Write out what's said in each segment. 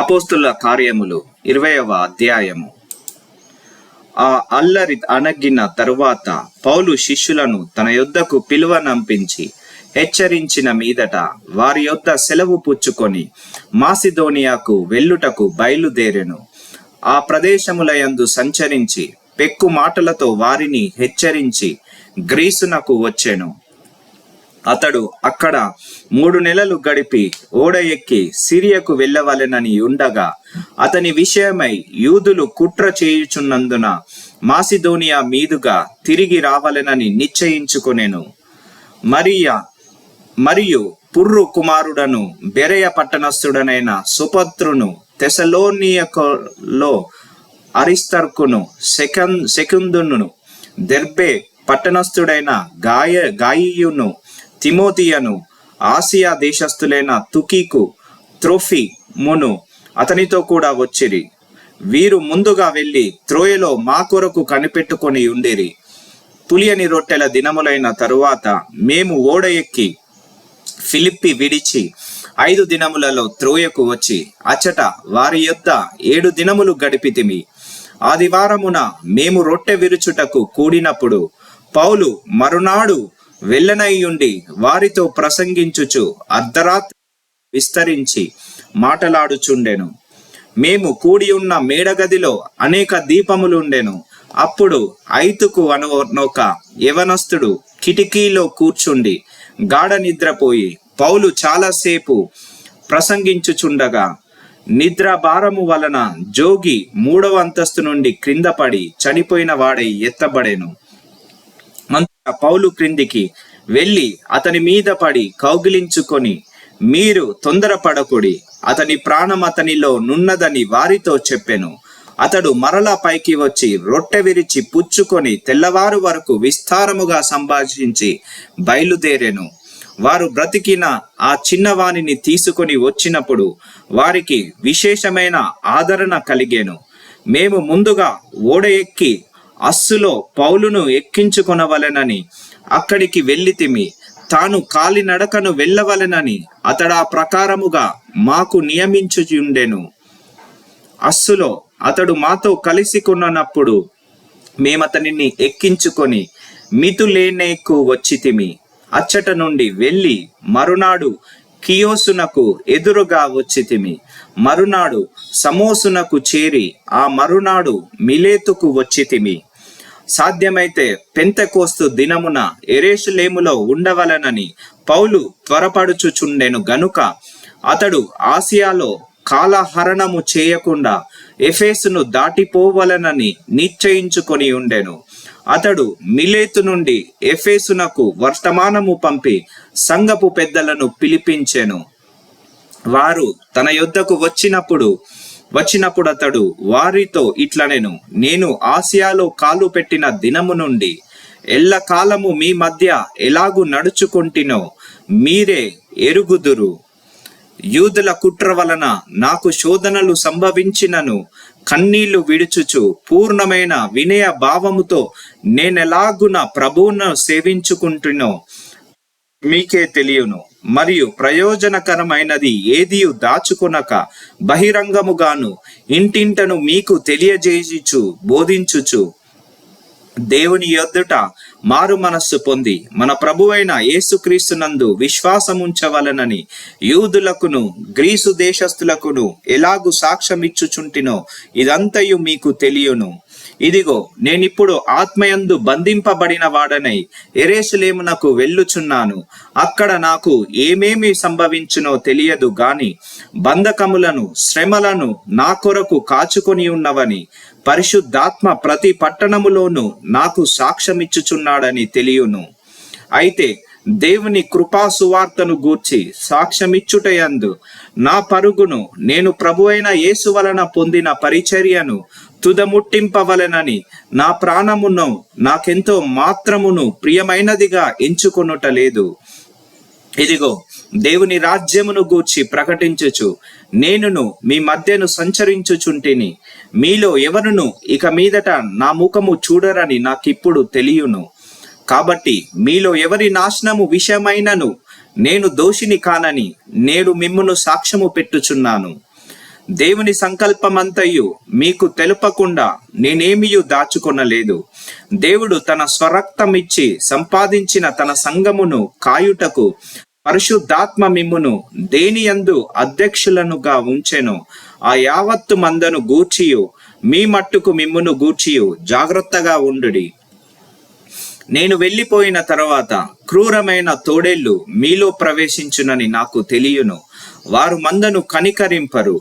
అపోస్తుల కార్యములు 20వ అధ్యాయము. ఆ అల్లరి అణగిన తరువాత పౌలు శిష్యులను తన యొద్దకు పిలువనంపించి హెచ్చరించిన మీదట వారి యొద్ద సెలవు పుచ్చుకొని మాసిదోనియాకు వెళ్ళుటకు బయలుదేరెను. ఆ ప్రదేశములయందు సంచరించి పెక్కు మాటలతో వారిని హెచ్చరించి గ్రీసునకు వచ్చెను. అతడు అక్కడ 3 నెలలు గడిపి ఓడ ఎక్కి సిరియకు వెళ్ళవలెనని ఉండగా అతని విషయమై యూదులు కుట్ర చేయుచున్నందున మాసిదోనియా మీదుగా తిరిగి రావలెనని నిశ్చయించుకొనెను. మరియు పుర్రు కుమారుడను బెరయ పట్టణస్థుడనైన సుపత్రును తెసలోనియలో అరిస్తర్కును సెకుందును దెర్బే పట్టణస్థుడైన గాయియును తిమోతియను ఆసియా దేశస్థులైన తుకీకు త్రోఫిమును అతనితో కూడా వచ్చిరి. వీరు ముందుగా వెళ్ళి త్రోయలో మా కొరకు కనిపెట్టుకొని ఉండిరి. పులియని రొట్టెల దినములైన తరువాత మేము ఓడ ఎక్కి ఫిలిప్పి విడిచి 5 దినములలో త్రోయకు వచ్చి అచ్చట వారి యొద్ద 7 దినములు గడిపితిమి. ఆదివారమున మేము రొట్టె విరుచుటకు కూడినప్పుడు పౌలు మరునాడు వెళ్ళనయ్యుండి వారితో ప్రసంగించుచు అర్ధరాత్రి విస్తరించి మాటలాడుచుండెను. మేము కూడి ఉన్న మేడగదిలో అనేక దీపములుండెను. అప్పుడు ఐతుకు అనొక యవనస్తుడు కిటికీలో కూర్చుండి గాఢ నిద్రపోయి పౌలు చాలాసేపు ప్రసంగించుచుండగా నిద్ర భారము వలన జోగి 3వ అంతస్తు నుండి క్రింద పడి చనిపోయిన వాడై ఎత్తబడెను. పౌలు క్రిందికి వెళ్ళి అతని మీద పడి కౌగిలించుకొని, మీరు తొందరపడకుడి, అతని ప్రాణం అతనిలో నున్నదని వారితో చెప్పెను. అతడు మరలా పైకి వచ్చి రొట్టె విరిచి పుచ్చుకొని తెల్లవారు వరకు విస్తారముగా సంభాషించి బయలుదేరెను. వారు బ్రతికిన ఆ చిన్నవానిని తీసుకొని వచ్చినప్పుడు వారికి విశేషమైన ఆదరణ కలిగేను. మేము ముందుగా ఓడ ఎక్కి అస్సులో పౌలును ఎక్కించుకొనవలెనని అక్కడికి వెళ్ళితిమి. తాను కాలినడకను వెళ్ళవలెనని అతడా ప్రకారముగా మాకు నియమించుచుండెను. అస్సులో అతడు మాతో కలిసి కొన్నప్పుడు మేమతనిని ఎక్కించుకొని మితులేనేకు వచ్చితిమి. అచ్చట నుండి వెళ్ళి మరునాడు కియోసునకు ఎదురుగా వచ్చితిమి. మరునాడు సమోసునకు చేరి ఆ మరునాడు మిలేతుకు వచ్చితిమి. సాధ్యమైతే పెంతెకోస్తు దినమున యెరూషలేములో ఉండవలెనని పౌలు త్వరపడుచుచుండెను గనుక అతడు ఆసియాలో కాలహరణము చేయకుండా ఎఫెసును దాటిపోవలెనని నిశ్చయించుకొని ఉండెను. అతడు మిలేతు నుండి ఎఫెసునకు వర్తమానము పంపి సంఘపు పెద్దలను పిలిపించెను. వారు తన యొద్దకు వచ్చినప్పుడు అతడు వారితో ఇట్లనెను, నేను ఆసియాలో కాలు పెట్టిన దినము నుండి ఎల్లకాలము మీ మధ్య ఎలాగు నడుచుకొంటినో మీరే ఎరుగుదురు. యూదుల కుట్ర వలన నాకు శోధనలు సంభవించినను కన్నీళ్లు విడుచుచు పూర్ణమైన వినయ భావముతో నేనెలాగున ప్రభువును సేవించుకుంటునో మీకే తెలియను. మరియు ప్రయోజనకరమైనది ఏదియు దాచుకొనక బహిరంగముగాను ఇంటింటను మీకు తెలియజేయుచు బోధించుచు దేవుని యొద్దట మారు మనస్సు పొంది మన ప్రభువైన యేసుక్రీస్తునందు విశ్వాసముంచవలనని యూదులకును గ్రీసు దేశస్థులకును ఎలాగు సాక్ష్యమిచ్చుచుంటినో ఇదంతయు మీకు తెలియను. ఇదిగో నేనిప్పుడు ఆత్మయందు బంధింపబడిన వాడనై యెరూషలేమునకు వెళ్ళుచున్నాను. అక్కడ నాకు ఏమేమి సంభవించునో తెలియదు గాని బంధకములను శ్రమలను నా కొరకు కాచుకొని ఉన్నవని పరిశుద్ధాత్మ ప్రతి పట్టణములోనూ నాకు సాక్ష్యమిచ్చుచున్నాడని తెలియను. అయితే దేవుని కృపా సువార్తను గూర్చి సాక్ష్యమిచ్చుటయందు నా పరుగును నేను ప్రభువైన యేసు వలన పొందిన పరిచర్యను తుదముట్టింపవలెనని నా ప్రాణమును నాకెంతో మాత్రమును ప్రియమైనదిగా ఎంచుకొనుటలేదు. ఇదిగో దేవుని రాజ్యమును గూర్చి ప్రకటించుచు నేనును మీ మధ్యను సంచరించుచుంటిని. మీలో ఎవరును ఇక మీదట నా ముఖము చూడరని నాకిప్పుడు తెలియను. కాబట్టి మీలో ఎవరి నాశనము విషయమైనను నేను దోషిని కానని నేడు మిమ్మును సాక్ష్యము పెట్టుచున్నాను. దేవుని సంకల్పమంతయు మీకు తెలుపకుండా నేనేమియు దాచుకొనలేదు. దేవుడు తన స్వరక్తమిచ్చి సంపాదించిన తన సంఘమును కాయుటకు పరిశుద్ధాత్మ మిమ్మును దేనియందు అధ్యక్షులనుగా ఉంచెను. ఆ యావత్తు మందను గూర్చియు మీ మట్టుకు మిమ్మును గూర్చియు జాగ్రత్తగా ఉండుడి. నేను వెళ్ళిపోయిన తర్వాత క్రూరమైన తోడేళ్లు మీలో ప్రవేశించునని నాకు తెలియను. వారు మందను కనికరింపరు,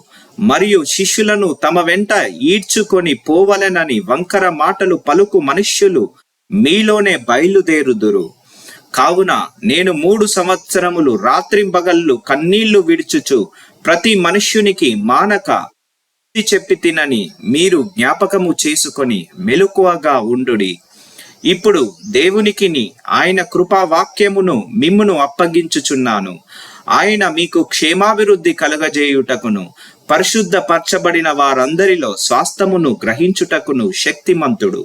మరియు శిష్యులను తమ వెంట ఈడ్చుకొని పోవలెనని వంకర మాటలు పలుకు మనుష్యులు మీలోనే బయలుదేరుదురు. కావున నేను 3 సంవత్సరములు రాత్రింబగళ్ళు కన్నీళ్లు విడుచుచు ప్రతి మనుష్యునికి మానక చెప్పి తినని మీరు జ్ఞాపకము చేసుకొని మెలకువగా ఉండుడి. ఇప్పుడు దేవునికిని ఆయన కృపావాక్యమును మిమ్మును అప్పగించుచున్నాను. ఆయన మీకు క్షేమాభివృద్ధి కలుగజేయుటకును పరిశుద్ధ పరచబడిన వారందరిలో స్వాస్థ్యమును గ్రహించుటకును శక్తిమంతుడు.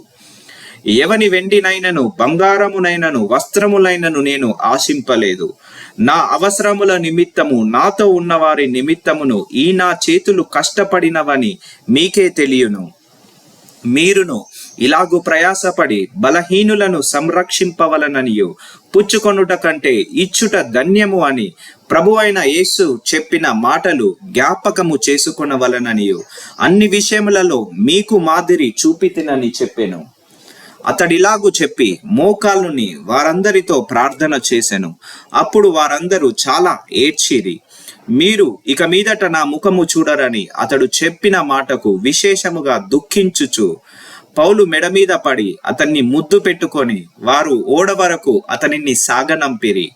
ఎవని వెండినైనను బంగారమునైనను వస్త్రములైనను నేను ఆశింపలేదు. నా అవసరముల నిమిత్తము నాతో ఉన్నవారి నిమిత్తమును ఈ నా చేతులు కష్టపడినవని మీకే తెలియను. మీరును ఇలాగు ప్రయాసపడి బలహీనులను సంరక్షింపవలననియు పుచ్చుకొనుట కంటే ఇచ్చుట ధన్యము అని ప్రభువైన యేసు చెప్పిన మాటలు జ్ఞాపకము చేసుకొనవలననియు అన్ని విషయములలో మీకు మాదిరి చూపితినని చెప్పెను. అతడిలాగు చెప్పి మోకాళ్ళుని వారందరితో ప్రార్థన చేసెను. అప్పుడు వారందరూ చాలా ఏడ్చిరి. మీరు ఇక మీదట నా ముఖము చూడరని అతడు చెప్పిన మాటకు విశేషముగా దుఃఖించుచు పౌలు మెడ మీద పడి అతన్ని ముద్దు పెట్టుకొని వారు ఓడ వరకు అతనిని సాగనంపిరి.